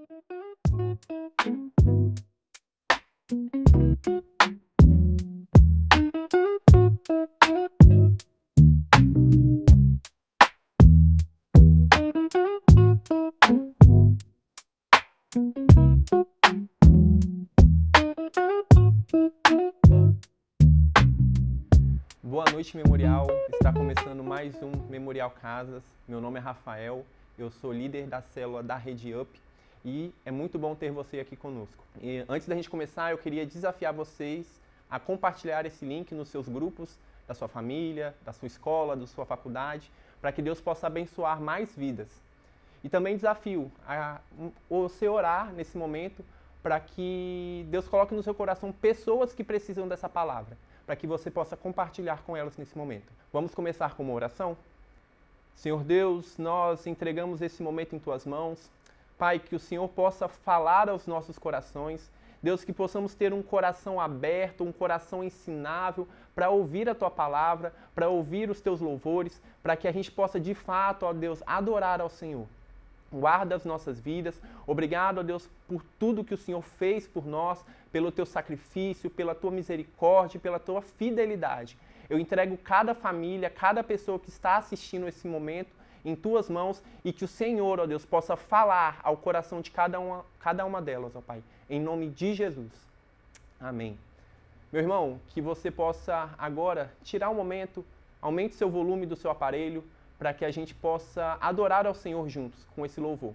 Boa noite, Memorial. Está começando mais um Memorial Casas. Meu nome é Rafael, eu sou líder da célula da Rede Up e é muito bom ter você aqui conosco. E antes da gente começar, eu queria desafiar vocês a compartilhar esse link nos seus grupos, da sua família, da sua escola, da sua faculdade, para que Deus possa abençoar mais vidas. E também desafio a você orar nesse momento para que Deus coloque no seu coração pessoas que precisam dessa palavra, para que você possa compartilhar com elas nesse momento. Vamos começar com uma oração? Senhor Deus, nós entregamos esse momento em Tuas mãos. Pai, que o Senhor possa falar aos nossos corações. Deus, que possamos ter um coração aberto, um coração ensinável para ouvir a Tua palavra, para ouvir os Teus louvores, para que a gente possa de fato, ó Deus, adorar ao Senhor. Guarda as nossas vidas. Obrigado, ó Deus, por tudo que o Senhor fez por nós, pelo Teu sacrifício, pela Tua misericórdia, pela Tua fidelidade. Eu entrego cada família, cada pessoa que está assistindo esse momento em Tuas mãos e que o Senhor, ó Deus, possa falar ao coração de cada uma delas, ó Pai, em nome de Jesus. Amém. Meu irmão, que você possa agora tirar um momento, aumente seu volume do seu aparelho, para que a gente possa adorar ao Senhor juntos com esse louvor.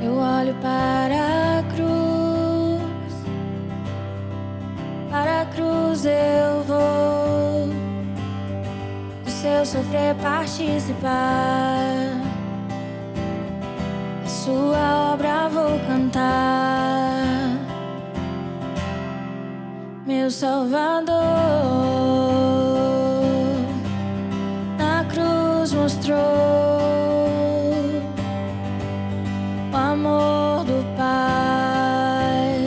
Eu olho para a cruz eu vou, do seu sofrer participar, a sua obra vou cantar, meu Salvador, na cruz mostrou o amor do Pai,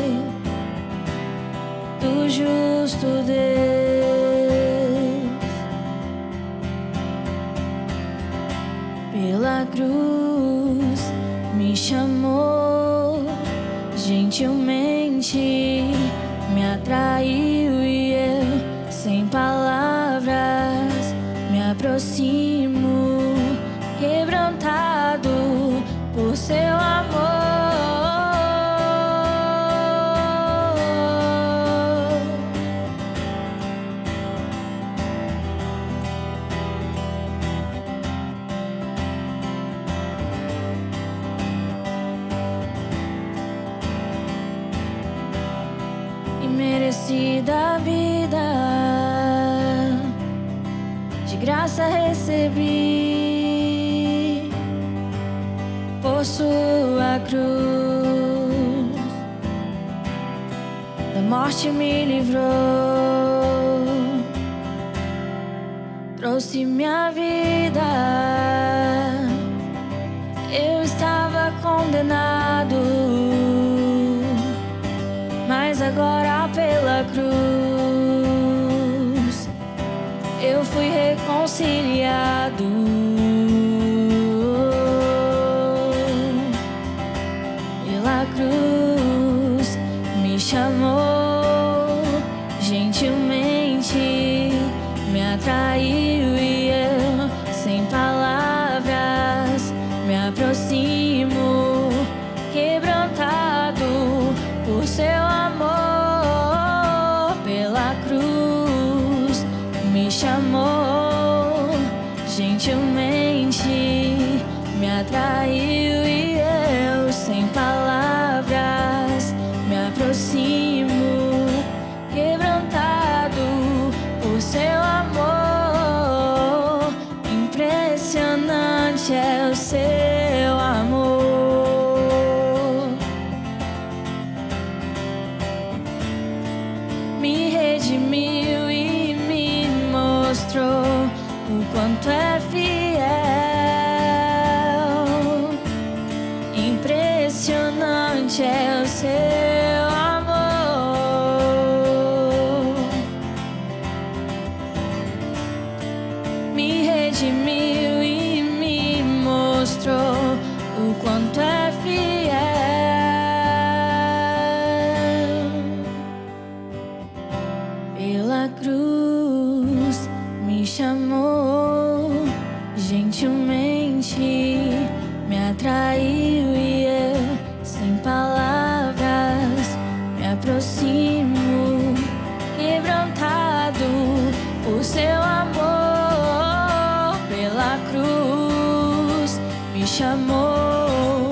do justo Deus. Pela cruz me chamou, gentilmente me atraiu e eu, sem palavras, me aproximo, quebrantado por seu amor. Imerecida vida, de graça recebi, por sua cruz, da morte me livrou, trouxe minha vida. Eu estava condenado, mas agora pela cruz eu fui reconciliado. Pela cruz me chamou, gentilmente me atraiu e eu, sem palavras, me aproximo, quebrantado por seu amor. Pela cruz me chamou, gentilmente me atraiu e eu, sem palavras, me aproximo, quebrantado por seu amor. Impressionante é o seu amor. Me redimiu e me mostrou o quanto é fiel. o quanto é fiel. Pela cruz me chamou, gentilmente me atraiu e eu, sem palavras, me aproximo, quebrantado por seu amor. Pela cruz me chamou,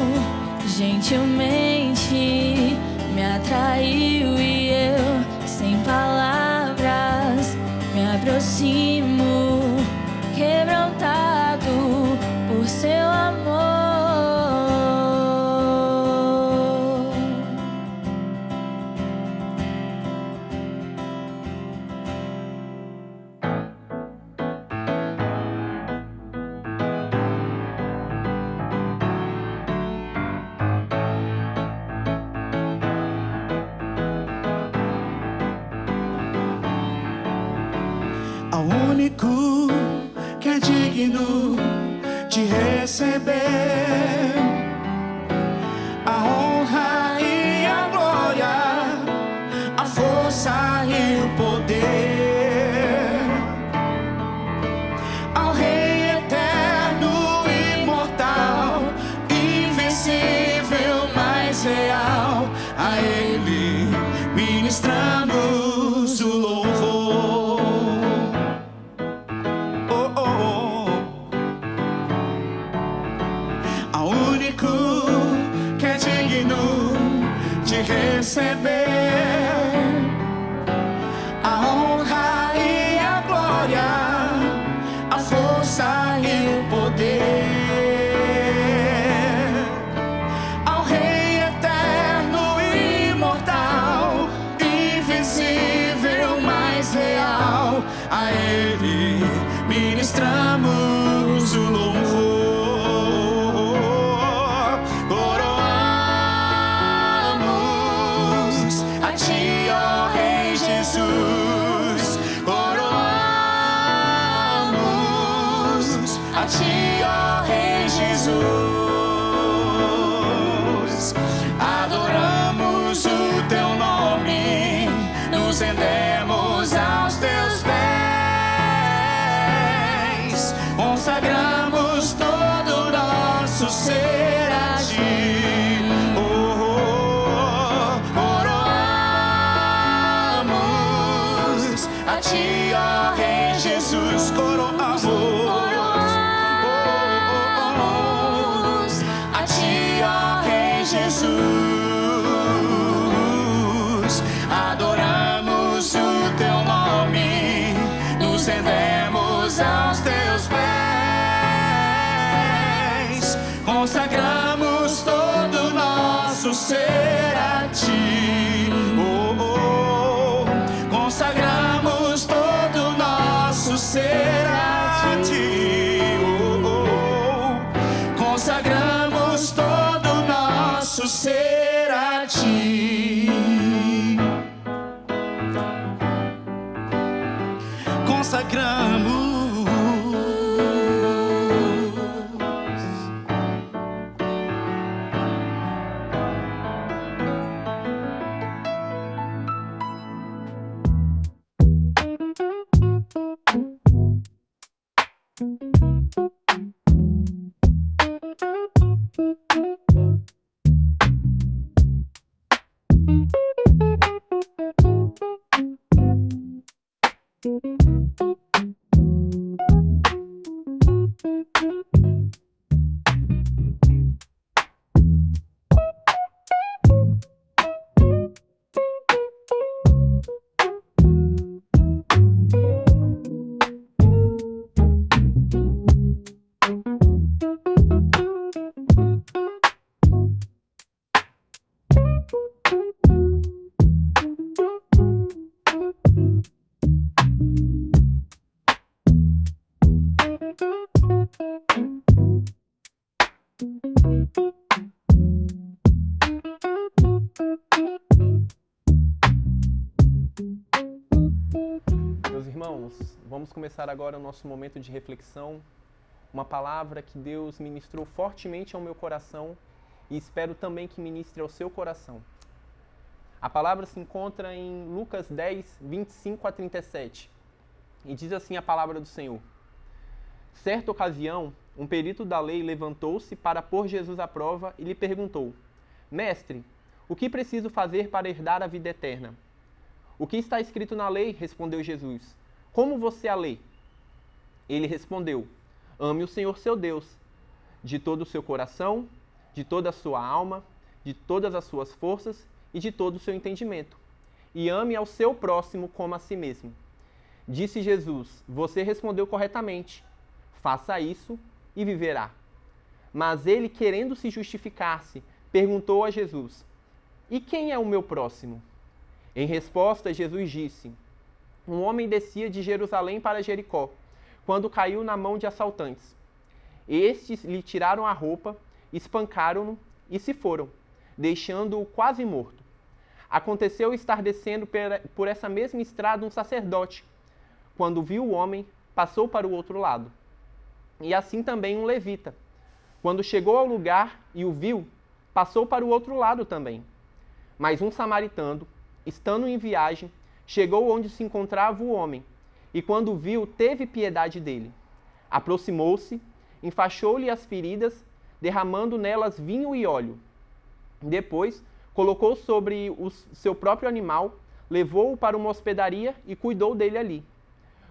gentilmente me atraiu e eu, sem palavras, me aproximo, quebrantado por seu amor. Ao único que é digno de receber a honra e a glória, a força e o poder, ao Rei eterno, imortal, invencível, mais real, a Ele ministramos o louvor. Ao único que é digno de receber a honra e a glória, a força e o poder, ao Rei eterno, imortal, invencível, mais real, a Ele ministramos o louvor. Coroamos a Ti, ó Rei Jesus. Coroamos a Ti, ó Rei Jesus. Adoramos o Teu nome, nos rendemos aos Teus pés, consagramos todo o nosso ser a Ti. Coroamos a Ti, ó Rei Jesus. Coroamos a Ti, ó Rei Jesus. Adoramos o Teu nome, nos rendemos aos Teus pés, consagramos todo o nosso ser a Ti. Consagramos todo o nosso ser a Ti. Consagramos todo o nosso ser a Ti. Consagramos. Meus irmãos, vamos começar agora o nosso momento de reflexão. uma palavra que Deus ministrou fortemente ao meu coração e espero também que ministre ao seu coração. A palavra se encontra em Lucas 10, 25 a 37 e diz assim a palavra do Senhor. Certa ocasião, um perito da lei levantou-se para pôr Jesus à prova e lhe perguntou: Mestre, o que preciso fazer para herdar a vida eterna? O que está escrito na lei? Respondeu Jesus. Como você a lê? Ele respondeu: Ame o Senhor seu Deus, de todo o seu coração, de toda a sua alma, de todas as suas forças e de todo o seu entendimento. E ame ao seu próximo como a si mesmo. Disse Jesus: Você respondeu corretamente. Faça isso e viverá. Mas ele, querendo se justificar-se, perguntou a Jesus: E quem é o meu próximo? Em resposta, Jesus disse: Um homem descia de Jerusalém para Jericó, quando caiu na mão de assaltantes. Estes lhe tiraram a roupa, espancaram-no e se foram, deixando-o quase morto. Aconteceu estar descendo por essa mesma estrada um sacerdote. Quando viu o homem, passou para o outro lado. E assim também um levita. Quando chegou ao lugar e o viu, passou para o outro lado também. Mas um samaritano, estando em viagem, chegou onde se encontrava o homem, e quando o viu, teve piedade dele. Aproximou-se, enfaixou-lhe as feridas, derramando nelas vinho e óleo. Depois, colocou sobre o seu próprio animal, levou-o para uma hospedaria e cuidou dele ali.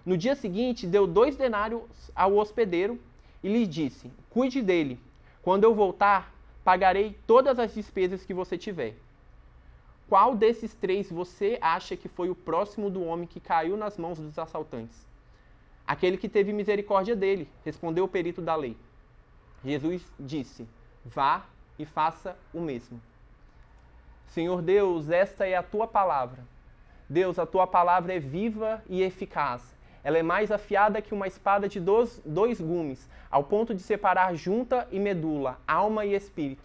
No dia seguinte, deu 2 denários ao hospedeiro e lhe disse: Cuide dele. Quando eu voltar, pagarei todas as despesas que você tiver. Qual desses 3 você acha que foi o próximo do homem que caiu nas mãos dos assaltantes? Aquele que teve misericórdia dele, respondeu o perito da lei. Jesus disse: Vá e faça o mesmo. Senhor Deus, esta é a tua palavra. Deus, a tua palavra é viva e eficaz. Ela é mais afiada que uma espada de 2 gumes, ao ponto de separar junta e medula, alma e espírito.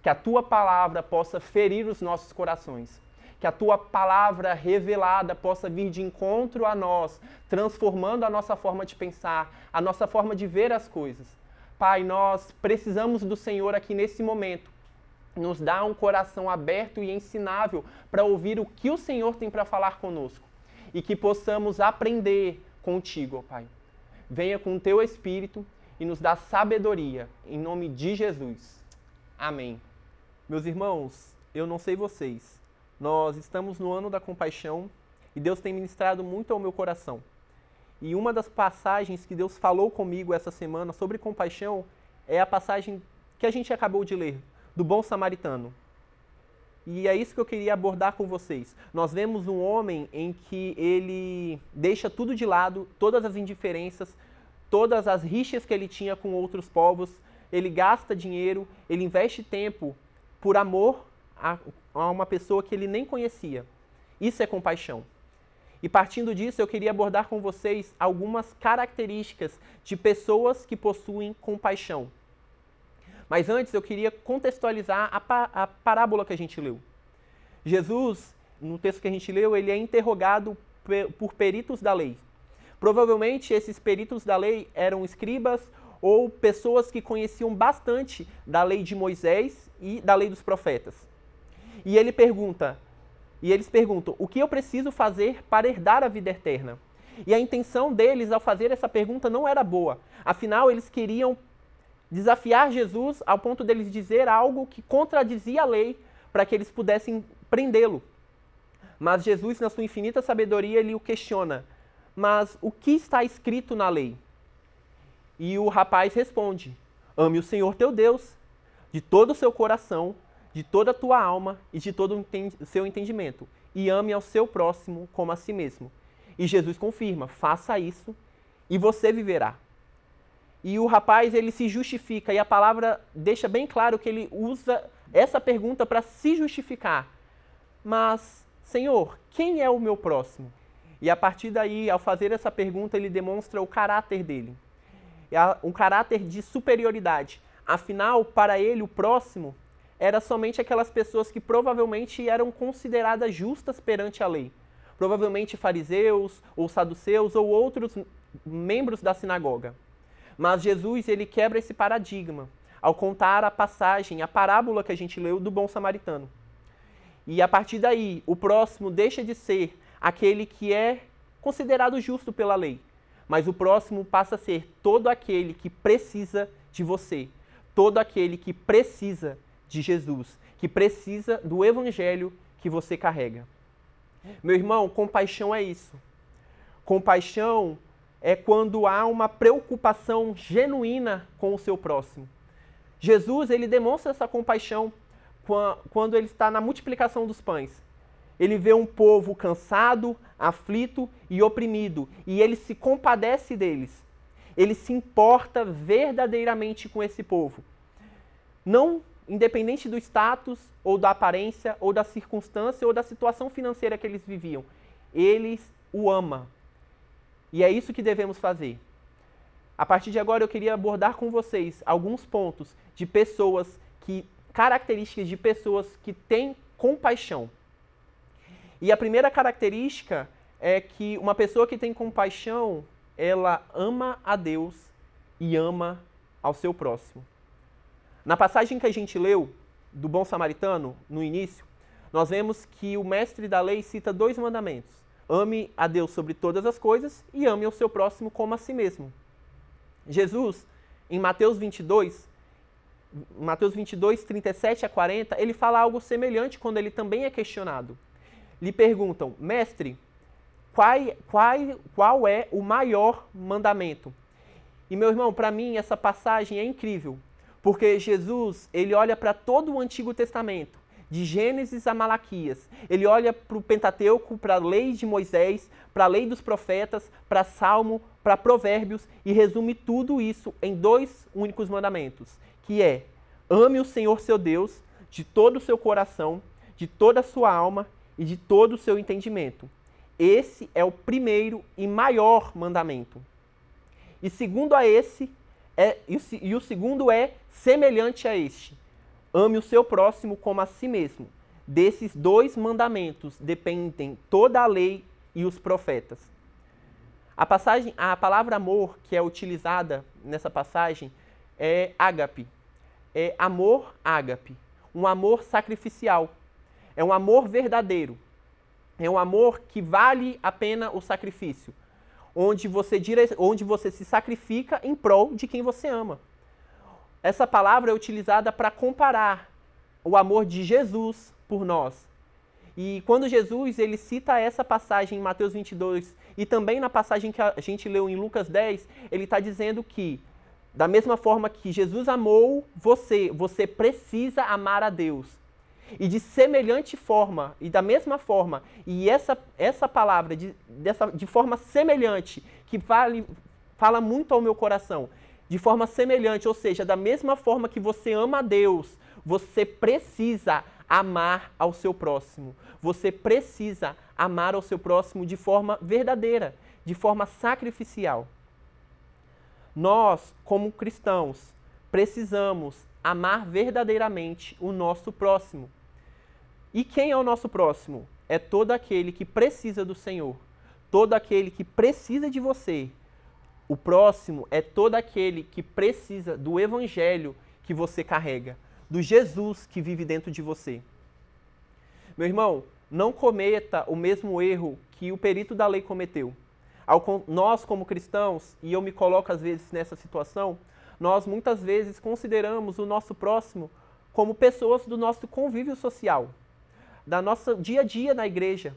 Que a tua palavra possa ferir os nossos corações. Que a tua palavra revelada possa vir de encontro a nós, transformando a nossa forma de pensar, a nossa forma de ver as coisas. Pai, nós precisamos do Senhor aqui nesse momento. Nos dá um coração aberto e ensinável para ouvir o que o Senhor tem para falar conosco. E que possamos aprender contigo, ó Pai. Venha com o teu Espírito e nos dá sabedoria, em nome de Jesus. Amém. Meus irmãos, eu não sei vocês, nós estamos no ano da compaixão e Deus tem ministrado muito ao meu coração. E uma das passagens que Deus falou comigo essa semana sobre compaixão é a passagem que a gente acabou de ler, do bom samaritano. E é isso que eu queria abordar com vocês. Nós vemos um homem em que ele deixa tudo de lado, todas as indiferenças, todas as rixas que ele tinha com outros povos, ele gasta dinheiro, ele investe tempo por amor a uma pessoa que ele nem conhecia. Isso é compaixão. E partindo disso, eu queria abordar com vocês algumas características de pessoas que possuem compaixão. Mas antes, eu queria contextualizar a parábola que a gente leu. Jesus, no texto que a gente leu, ele é interrogado por peritos da lei. Provavelmente, esses peritos da lei eram escribas ou pessoas que conheciam bastante da lei de Moisés e da lei dos profetas. E eles perguntam, o que eu preciso fazer para herdar a vida eterna? E a intenção deles ao fazer essa pergunta não era boa. Afinal, eles queriam desafiar Jesus ao ponto deles dizer algo que contradizia a lei para que eles pudessem prendê-lo. Mas Jesus, na sua infinita sabedoria, ele o questiona. Mas o que está escrito na lei? E o rapaz responde: ame o Senhor teu Deus de todo o seu coração, de toda a tua alma e de todo o seu entendimento. E ame ao seu próximo como a si mesmo. E Jesus confirma: faça isso e você viverá. E o rapaz, ele se justifica, e a palavra deixa bem claro que ele usa essa pergunta para se justificar. Mas, Senhor, quem é o meu próximo? E a partir daí, ao fazer essa pergunta, ele demonstra o caráter dele. Um caráter de superioridade. Afinal, para ele, o próximo era somente aquelas pessoas que provavelmente eram consideradas justas perante a lei. Provavelmente fariseus, ou saduceus, ou outros membros da sinagoga. Mas Jesus, ele quebra esse paradigma ao contar a passagem, a parábola que a gente leu do bom samaritano. E a partir daí, o próximo deixa de ser aquele que é considerado justo pela lei, mas o próximo passa a ser todo aquele que precisa de você, todo aquele que precisa de Jesus, que precisa do evangelho que você carrega. Meu irmão, compaixão é isso. Compaixão é quando há uma preocupação genuína com o seu próximo. Jesus, ele demonstra essa compaixão quando ele está na multiplicação dos pães. Ele vê um povo cansado, aflito e oprimido, e ele se compadece deles. Ele se importa verdadeiramente com esse povo. Não independente do status, ou da aparência, ou da circunstância, ou da situação financeira que eles viviam. Eles o amam. E é isso que devemos fazer. A partir de agora eu queria abordar com vocês alguns pontos de características de pessoas que têm compaixão. E a primeira característica é que uma pessoa que tem compaixão, ela ama a Deus e ama ao seu próximo. Na passagem que a gente leu, do bom samaritano, no início, nós vemos que o mestre da lei cita 2 mandamentos. Ame a Deus sobre todas as coisas e ame ao seu próximo como a si mesmo. Jesus, em Mateus 22, 37 a 40, ele fala algo semelhante quando ele também é questionado. Lhe perguntam, mestre, qual é o maior mandamento? E, meu irmão, para mim, essa passagem é incrível, porque Jesus, ele olha para todo o Antigo Testamento, de Gênesis a Malaquias. Ele olha para o Pentateuco, para a lei de Moisés, para a lei dos profetas, para Salmo, para Provérbios, e resume tudo isso em 2 únicos mandamentos, que é, ame o Senhor seu Deus de todo o seu coração, de toda a sua alma e de todo o seu entendimento. Esse é o primeiro e maior mandamento. E segundo a esse, o segundo é semelhante a este. Ame o seu próximo como a si mesmo. Desses 2 mandamentos dependem toda a lei e os profetas. A palavra amor que é utilizada nessa passagem é ágape. É amor ágape. Um amor sacrificial. É um amor verdadeiro. É um amor que vale a pena o sacrifício. Onde você se sacrifica em prol de quem você ama. Essa palavra é utilizada para comparar o amor de Jesus por nós. E quando Jesus ele cita essa passagem em Mateus 22 e também na passagem que a gente leu em Lucas 10, ele está dizendo que, da mesma forma que Jesus amou você precisa amar a Deus. E de semelhante forma, e da mesma forma, e essa palavra de forma semelhante, que fala muito ao meu coração, de forma semelhante, ou seja, da mesma forma que você ama a Deus, você precisa amar ao seu próximo. Você precisa amar ao seu próximo de forma verdadeira, de forma sacrificial. Nós, como cristãos, precisamos amar verdadeiramente o nosso próximo. E quem é o nosso próximo? É todo aquele que precisa do Senhor, todo aquele que precisa de você. O próximo é todo aquele que precisa do evangelho que você carrega, do Jesus que vive dentro de você. Meu irmão, não cometa o mesmo erro que o perito da lei cometeu. Nós, como cristãos, e eu me coloco às vezes nessa situação, nós muitas vezes consideramos o nosso próximo como pessoas do nosso convívio social, da nossa dia a dia na igreja.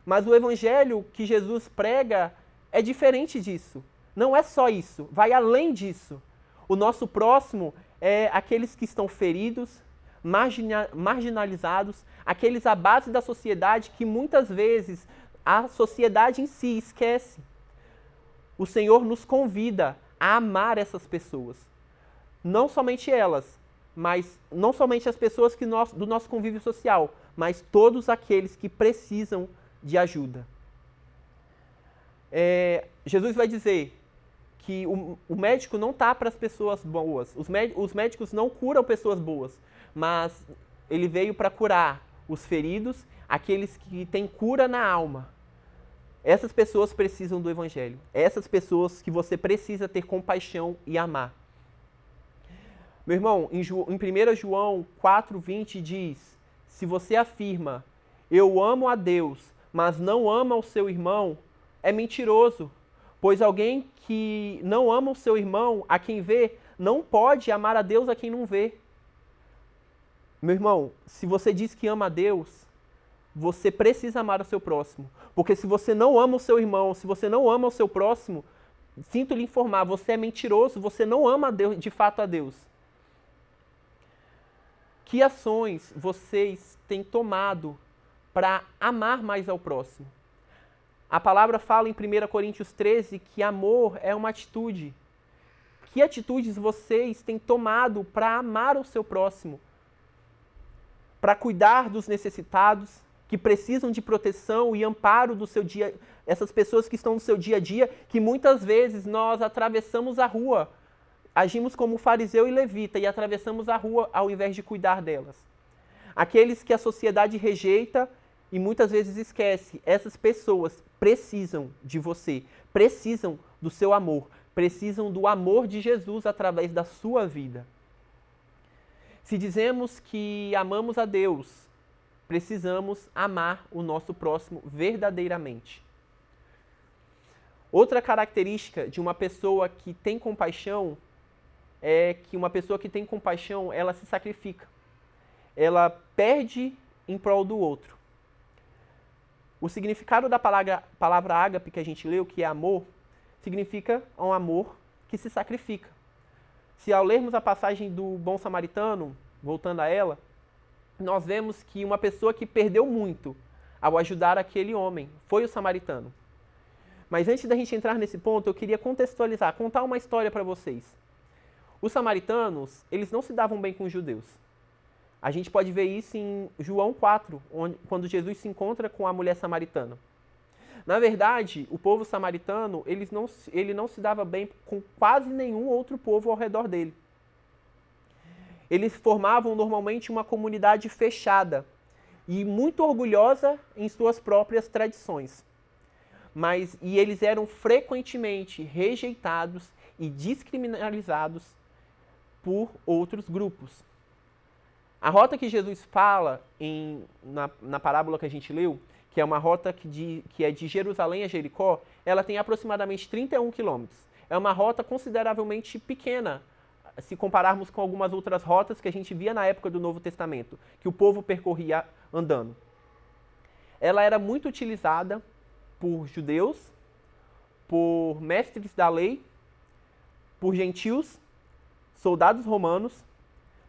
Mas o evangelho que Jesus prega é diferente disso. Não é só isso, vai além disso. O nosso próximo é aqueles que estão feridos, marginalizados, aqueles à base da sociedade que muitas vezes a sociedade em si esquece. O Senhor nos convida a amar essas pessoas. Não somente elas, mas não somente as pessoas do nosso convívio social, mas todos aqueles que precisam de ajuda. Jesus vai dizer que o médico não está para as pessoas boas. Os médicos não curam pessoas boas, mas ele veio para curar os feridos, aqueles que têm cura na alma. Essas pessoas precisam do Evangelho. Essas pessoas que você precisa ter compaixão e amar. Meu irmão, em 1 João 4,20 diz: se você afirma, eu amo a Deus, mas não ama o seu irmão, é mentiroso. Pois alguém que não ama o seu irmão, a quem vê, não pode amar a Deus a quem não vê. Meu irmão, se você diz que ama a Deus, você precisa amar o seu próximo. Porque se você não ama o seu irmão, se você não ama o seu próximo, sinto lhe informar, você é mentiroso, você não ama a Deus, de fato a Deus. Que ações vocês têm tomado para amar mais ao próximo? A palavra fala em 1 Coríntios 13 que amor é uma atitude. Que atitudes vocês têm tomado para amar o seu próximo? Para cuidar dos necessitados, que precisam de proteção e amparo do seu dia, essas pessoas que estão no seu dia a dia, que muitas vezes nós atravessamos a rua, agimos como fariseu e levita e atravessamos a rua ao invés de cuidar delas. Aqueles que a sociedade rejeita e muitas vezes esquece, essas pessoas precisam de você, precisam do seu amor, precisam do amor de Jesus através da sua vida. Se dizemos que amamos a Deus, precisamos amar o nosso próximo verdadeiramente. Outra característica de uma pessoa que tem compaixão é que uma pessoa que tem compaixão, ela se sacrifica. Ela perde em prol do outro. O significado da palavra ágape que a gente leu, que é amor, significa um amor que se sacrifica. Se ao lermos a passagem do bom samaritano, voltando a ela, nós vemos que uma pessoa que perdeu muito ao ajudar aquele homem foi o samaritano. Mas antes da gente entrar nesse ponto, eu queria contextualizar, contar uma história para vocês. Os samaritanos, eles não se davam bem com os judeus. A gente pode ver isso em João 4, quando Jesus se encontra com a mulher samaritana. Na verdade, o povo samaritano, ele não se dava bem com quase nenhum outro povo ao redor dele. Eles formavam normalmente uma comunidade fechada e muito orgulhosa em suas próprias tradições. E eles eram frequentemente rejeitados e descriminalizados por outros grupos. A rota que Jesus fala na parábola que a gente leu, que é uma rota que é de Jerusalém a Jericó, ela tem aproximadamente 31 quilômetros. É uma rota consideravelmente pequena, se compararmos com algumas outras rotas que a gente via na época do Novo Testamento, que o povo percorria andando. Ela era muito utilizada por judeus, por mestres da lei, por gentios, soldados romanos,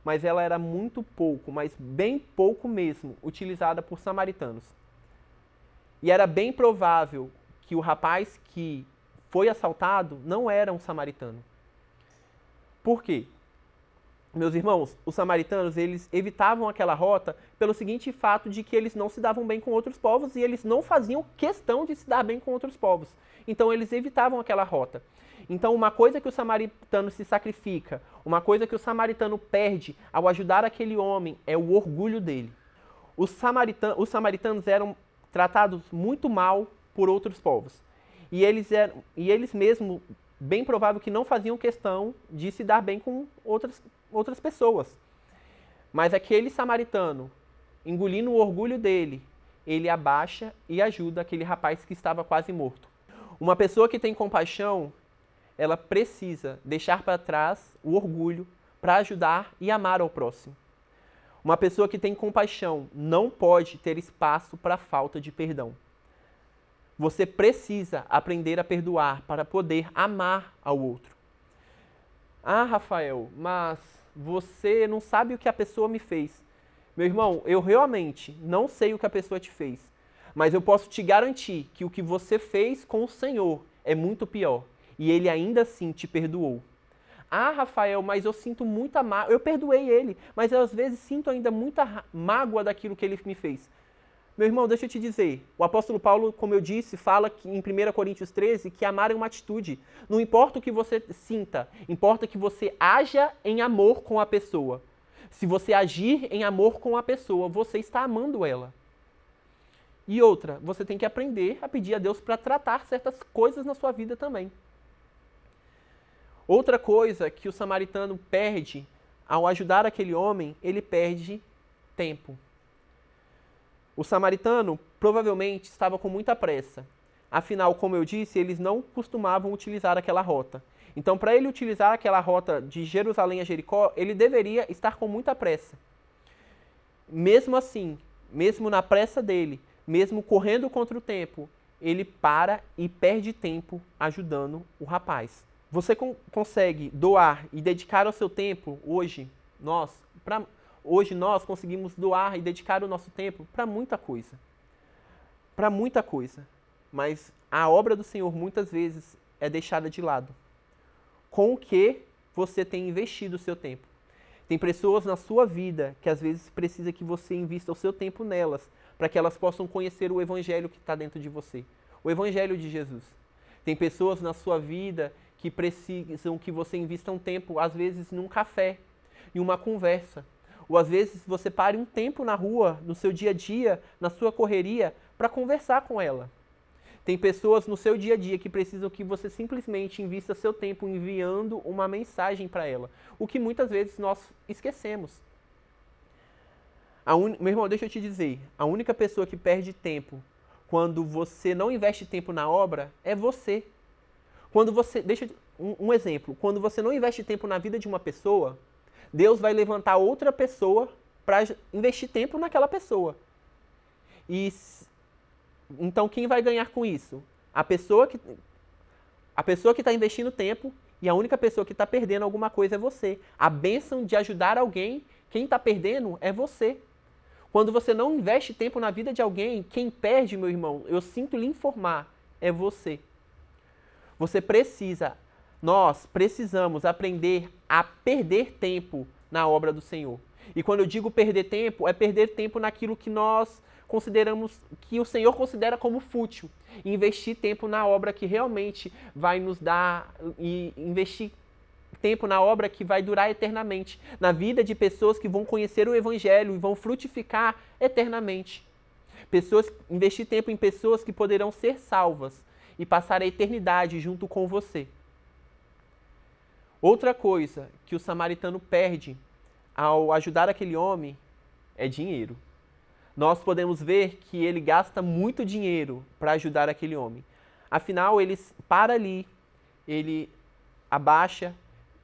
mas ela era muito pouco, mas bem pouco mesmo, utilizada por samaritanos. E era bem provável que o rapaz que foi assaltado não era um samaritano. Por quê? Meus irmãos, os samaritanos, eles evitavam aquela rota pelo seguinte fato de que eles não se davam bem com outros povos e eles não faziam questão de se dar bem com outros povos. Então, eles evitavam aquela rota. Então, uma coisa que o samaritano se sacrifica, uma coisa que o samaritano perde ao ajudar aquele homem é o orgulho dele. Os samaritanos eram tratados muito mal por outros povos. E eles mesmos, bem provável que não faziam questão de se dar bem com outras pessoas. Mas aquele samaritano, engolindo o orgulho dele, ele abaixa e ajuda aquele rapaz que estava quase morto. Uma pessoa que tem compaixão, ela precisa deixar para trás o orgulho para ajudar e amar ao próximo. Uma pessoa que tem compaixão não pode ter espaço para falta de perdão. Você precisa aprender a perdoar para poder amar ao outro. Ah, Rafael, mas você não sabe o que a pessoa me fez. Meu irmão, eu realmente não sei o que a pessoa te fez, mas eu posso te garantir que o que você fez com o Senhor é muito pior e Ele ainda assim te perdoou. Ah, Rafael, mas eu sinto muita mágoa. Eu perdoei ele, mas eu às vezes sinto ainda muita mágoa daquilo que ele me fez. Meu irmão, deixa eu te dizer, o apóstolo Paulo, como eu disse, fala que, em 1 Coríntios 13 que amar é uma atitude. Não importa o que você sinta, importa que você haja em amor com a pessoa. Se você agir em amor com a pessoa, você está amando ela. E outra, você tem que aprender a pedir a Deus para tratar certas coisas na sua vida também. Outra coisa que o samaritano perde ao ajudar aquele homem, ele perde tempo. O samaritano provavelmente estava com muita pressa. Afinal, como eu disse, eles não costumavam utilizar aquela rota. Então, para ele utilizar aquela rota de Jerusalém a Jericó, ele deveria estar com muita pressa. Mesmo assim, mesmo na pressa dele, mesmo correndo contra o tempo, ele para e perde tempo ajudando o rapaz. Você consegue doar e dedicar o seu tempo hoje? Hoje nós conseguimos doar e dedicar o nosso tempo para muita coisa. Para muita coisa. Mas a obra do Senhor muitas vezes é deixada de lado. Com o que você tem investido o seu tempo? Tem pessoas na sua vida que às vezes precisa que você invista o seu tempo nelas, para que elas possam conhecer o evangelho que está dentro de você. O evangelho de Jesus. Tem pessoas na sua vida que precisam que você invista um tempo, às vezes num café, em uma conversa. Ou às vezes você pare um tempo na rua, no seu dia a dia, na sua correria, para conversar com ela. Tem pessoas no seu dia a dia que precisam que você simplesmente invista seu tempo enviando uma mensagem para ela. O que muitas vezes nós esquecemos. Meu irmão, deixa eu te dizer, a única pessoa que perde tempo quando você não investe tempo na obra é você. Um exemplo, quando você não investe tempo na vida de uma pessoa, Deus vai levantar outra pessoa para investir tempo naquela pessoa. Então, quem vai ganhar com isso? A pessoa que está investindo tempo, e a única pessoa que está perdendo alguma coisa é você. A bênção de ajudar alguém, quem está perdendo é você. Quando você não investe tempo na vida de alguém, quem perde, meu irmão, eu sinto lhe informar, é você. Nós precisamos aprender a perder tempo na obra do Senhor. E quando eu digo perder tempo, é perder tempo naquilo que nós consideramos, que o Senhor considera como fútil. E investir tempo na obra que realmente vai nos dar, e investir tempo na obra que vai durar eternamente, na vida de pessoas que vão conhecer o Evangelho e vão frutificar eternamente. Investir tempo em pessoas que poderão ser salvas e passar a eternidade junto com você. Outra coisa que o samaritano perde ao ajudar aquele homem é dinheiro. Nós podemos ver que ele gasta muito dinheiro para ajudar aquele homem. Afinal, ele para ali, ele abaixa,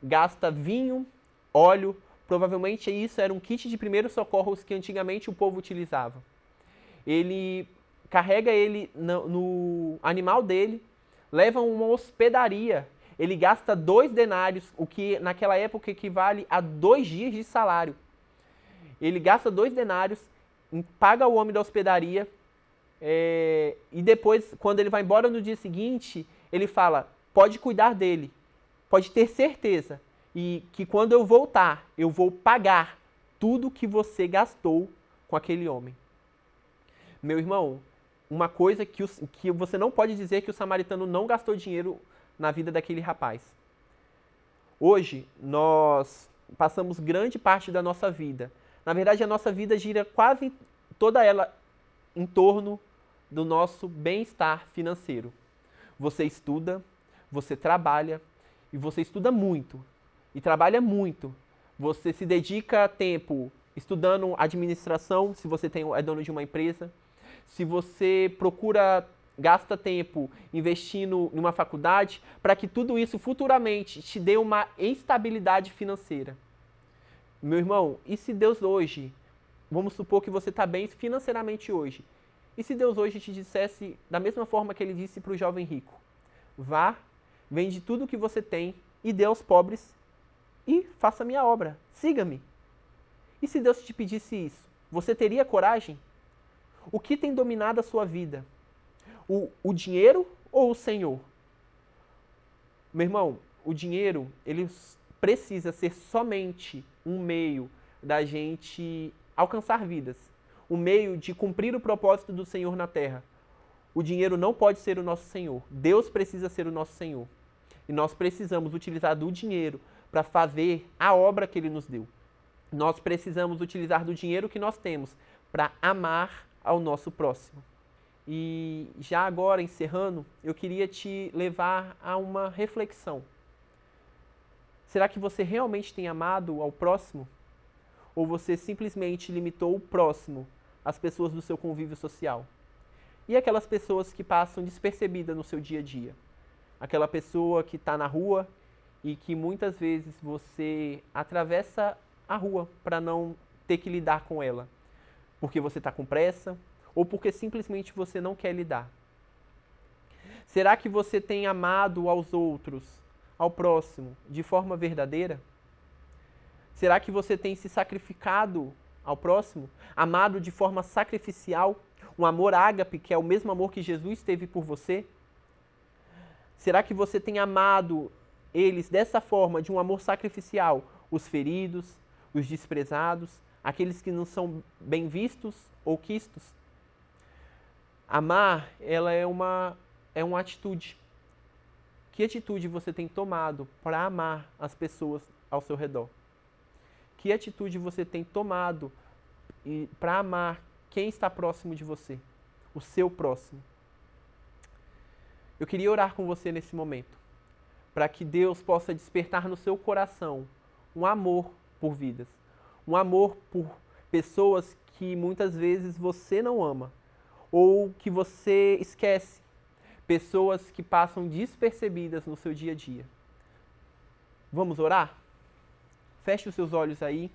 gasta vinho, óleo. Provavelmente isso era um kit de primeiros socorros que antigamente o povo utilizava. Ele carrega ele no animal dele, leva a uma hospedaria. Ele gasta 2 denários, o que naquela época equivale a 2 dias de salário. Ele gasta 2 denários, paga o homem da hospedaria, e depois, quando ele vai embora no dia seguinte, ele fala, pode cuidar dele, pode ter certeza, e que quando eu voltar, eu vou pagar tudo que você gastou com aquele homem. Meu irmão, uma coisa que você não pode dizer que o samaritano não gastou dinheiro na vida daquele rapaz. Hoje, nós passamos grande parte da nossa vida. Na verdade, a nossa vida gira quase toda ela em torno do nosso bem-estar financeiro. Você estuda, você trabalha, e você estuda muito, e trabalha muito. Você se dedica tempo estudando administração, se você é dono de uma empresa. Se você gasta tempo investindo em uma faculdade, para que tudo isso futuramente te dê uma estabilidade financeira. Meu irmão, e se Deus hoje, vamos supor que você está bem financeiramente hoje, e se Deus hoje te dissesse, da mesma forma que ele disse para o jovem rico, vá, vende tudo que você tem e dê aos pobres e faça a minha obra, siga-me. E se Deus te pedisse isso, você teria coragem? O que tem dominado a sua vida? O dinheiro ou o Senhor? Meu irmão, o dinheiro, ele precisa ser somente um meio da gente alcançar vidas. Um meio de cumprir o propósito do Senhor na terra. O dinheiro não pode ser o nosso Senhor. Deus precisa ser o nosso Senhor. E nós precisamos utilizar do dinheiro para fazer a obra que Ele nos deu. Nós precisamos utilizar do dinheiro que nós temos para amar ao nosso próximo. E já agora, encerrando, eu queria te levar a uma reflexão. Será que você realmente tem amado ao próximo? Ou você simplesmente limitou o próximo às pessoas do seu convívio social? E aquelas pessoas que passam despercebidas no seu dia a dia? Aquela pessoa que está na rua e que muitas vezes você atravessa a rua para não ter que lidar com ela, porque você está com pressa ou porque simplesmente você não quer lidar. Será que você tem amado aos outros, ao próximo, de forma verdadeira? Será que você tem se sacrificado ao próximo, amado de forma sacrificial, um amor ágape, que é o mesmo amor que Jesus teve por você? Será que você tem amado eles dessa forma, de um amor sacrificial, os feridos, os desprezados, aqueles que não são bem vistos ou quistos? Amar, ela é uma atitude. Que atitude você tem tomado para amar as pessoas ao seu redor? Que atitude você tem tomado para amar quem está próximo de você? O seu próximo. Eu queria orar com você nesse momento, para que Deus possa despertar no seu coração um amor por vidas, um amor por pessoas que muitas vezes você não ama, ou que você esquece, pessoas que passam despercebidas no seu dia a dia. Vamos orar? Feche os seus olhos aí.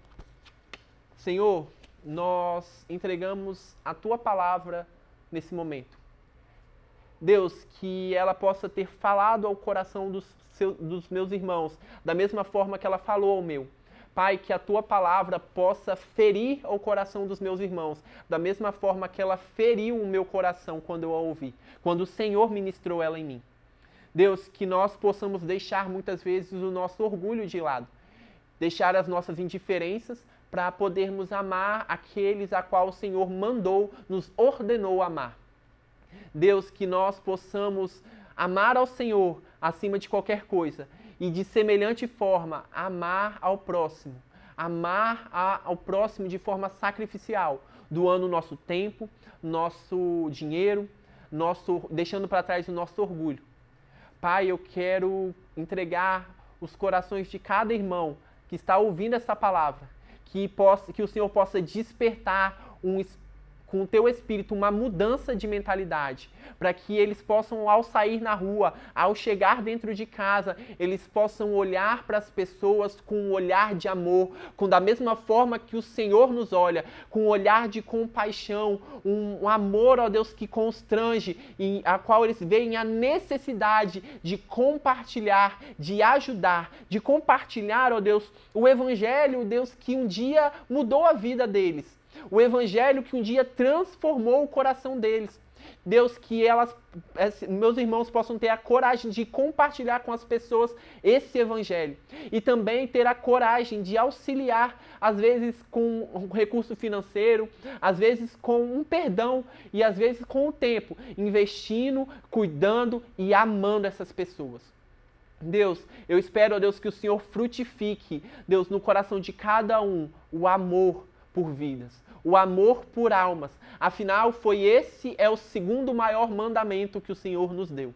Senhor, nós entregamos a Tua palavra nesse momento. Deus, que ela possa ter falado ao coração dos meus irmãos, da mesma forma que ela falou ao meu. Pai, que a Tua palavra possa ferir o coração dos meus irmãos, da mesma forma que ela feriu o meu coração quando eu a ouvi, quando o Senhor ministrou ela em mim. Deus, que nós possamos deixar muitas vezes o nosso orgulho de lado, deixar as nossas indiferenças para podermos amar aqueles a qual o Senhor mandou, nos ordenou amar. Deus, que nós possamos amar ao Senhor acima de qualquer coisa e de semelhante forma amar ao próximo de forma sacrificial, doando nosso tempo, nosso dinheiro, deixando para trás o nosso orgulho. Pai, eu quero entregar os corações de cada irmão que está ouvindo essa palavra, que o Senhor possa despertar com o Teu Espírito uma mudança de mentalidade, para que eles possam, ao sair na rua, ao chegar dentro de casa, eles possam olhar para as pessoas com um olhar de amor, da mesma forma que o Senhor nos olha, com um olhar de compaixão, um amor, ó Deus, que constrange, e a qual eles veem a necessidade de compartilhar, de ajudar, de compartilhar, ó Deus, o Evangelho, Deus, que um dia mudou a vida deles. O Evangelho que um dia transformou o coração deles. Deus, que meus irmãos possam ter a coragem de compartilhar com as pessoas esse Evangelho. E também ter a coragem de auxiliar, às vezes com um recurso financeiro, às vezes com um perdão e às vezes com o tempo, investindo, cuidando e amando essas pessoas. Deus, eu espero, ó Deus, que o Senhor frutifique, Deus, no coração de cada um, o amor por vidas, o amor por almas. Afinal, esse é o segundo maior mandamento que o Senhor nos deu.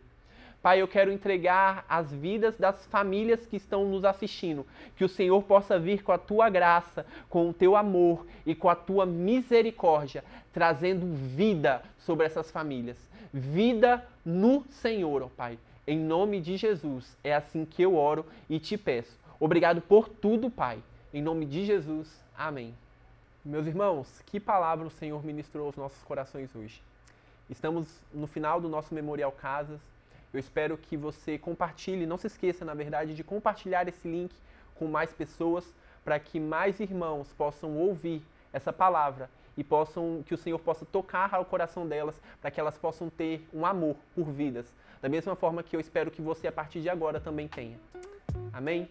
Pai, eu quero entregar as vidas das famílias que estão nos assistindo, que o Senhor possa vir com a Tua graça, com o Teu amor e com a Tua misericórdia, trazendo vida sobre essas famílias. Vida no Senhor, ó Pai. Em nome de Jesus, é assim que eu oro e te peço. Obrigado por tudo, Pai. Em nome de Jesus, amém. Meus irmãos, que palavra o Senhor ministrou aos nossos corações hoje. Estamos no final do nosso Memorial Casas. Eu espero que você compartilhe, não se esqueça, na verdade, de compartilhar esse link com mais pessoas, para que mais irmãos possam ouvir essa palavra e que o Senhor possa tocar ao coração delas, para que elas possam ter um amor por vidas, da mesma forma que eu espero que você, a partir de agora, também tenha. Amém?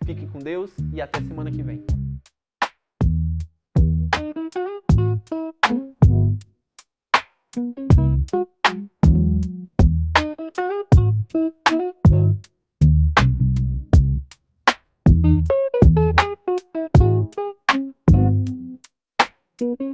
Fique com Deus e até semana que vem. Thank you.